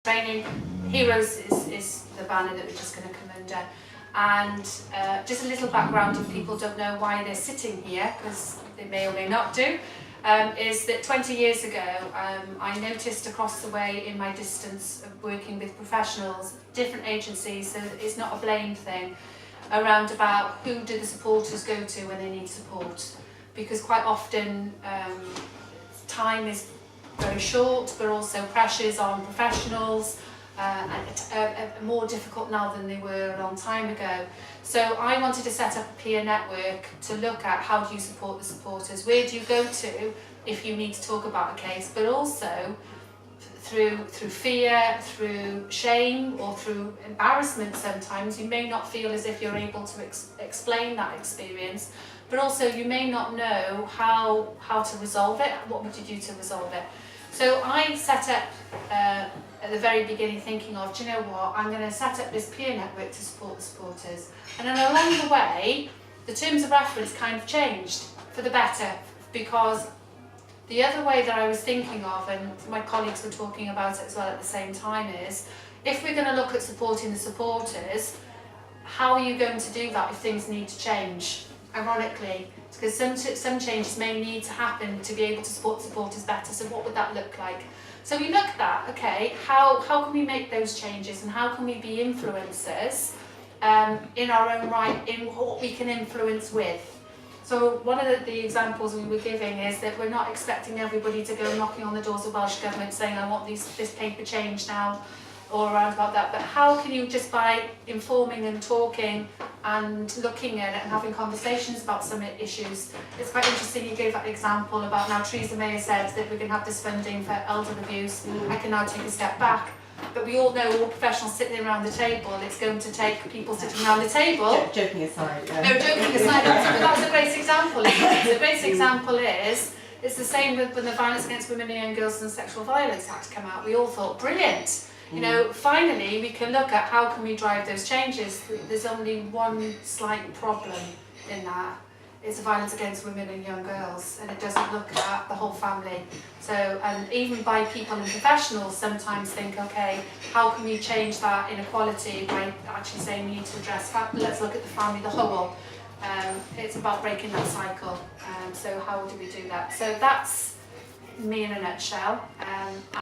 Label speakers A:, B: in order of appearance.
A: training. Heroes is the banner that we're just going to come under. And just a little background if people don't know why they're sitting here, because they may or may not do, is that 20 years ago I noticed across the way in my distance of working with professionals, different agencies, so it's not a blame thing, around about who do the supporters go to when they need support. Because quite often time is very short, but also pressures on professionals are more difficult now than they were a long time ago. So I wanted to set up a peer network to look at how do you support the supporters, where do you go to if you need to talk about a case, but also through fear, through shame or through embarrassment sometimes. You may not feel as if you're able to explain that experience, but also you may not know how to resolve it. What would you do to resolve it? So I set up at the very beginning thinking of, do you know what, I'm going to set up this peer network to support the supporters. And then along the way, the terms of reference kind of changed for the better, because the other way that I was thinking of, and my colleagues were talking about it as well at the same time, is if we're going to look at supporting the supporters, how are you going to do that if things need to change? Ironically, because some changes may need to happen to be able to support supporters better. So what would that look like? So we looked at, okay, how can we make those changes, and how can we be influencers in our own right, in what we can influence with. So one of the examples we were giving is that we're not expecting everybody to go knocking on the doors of Welsh Government saying, I want this paper changed now, or around about that, but how can you, just by informing and talking and looking at it and having conversations about some issues. It's quite interesting you gave that example about now Theresa May has said that we can have this funding for elder abuse. I can now take a step back, but we all know, all professionals sitting around the table, it's going to take people sitting around the table.
B: Joking aside.
A: No, joking aside, but that's a great example. The great example is, it's the same with when the Violence Against Women and Young Girls and Sexual Violence Act came out. We all thought, brilliant. You know, finally we can look at how can we drive those changes. There's only one slight problem in that. It's violence against women and young girls, and it doesn't look at the whole family. So, and even by people and professionals sometimes think, okay, how can we change that inequality by actually saying we need to address, let's look at the family, the whole. It's about breaking that cycle. So how do we do that? So that's me in a nutshell.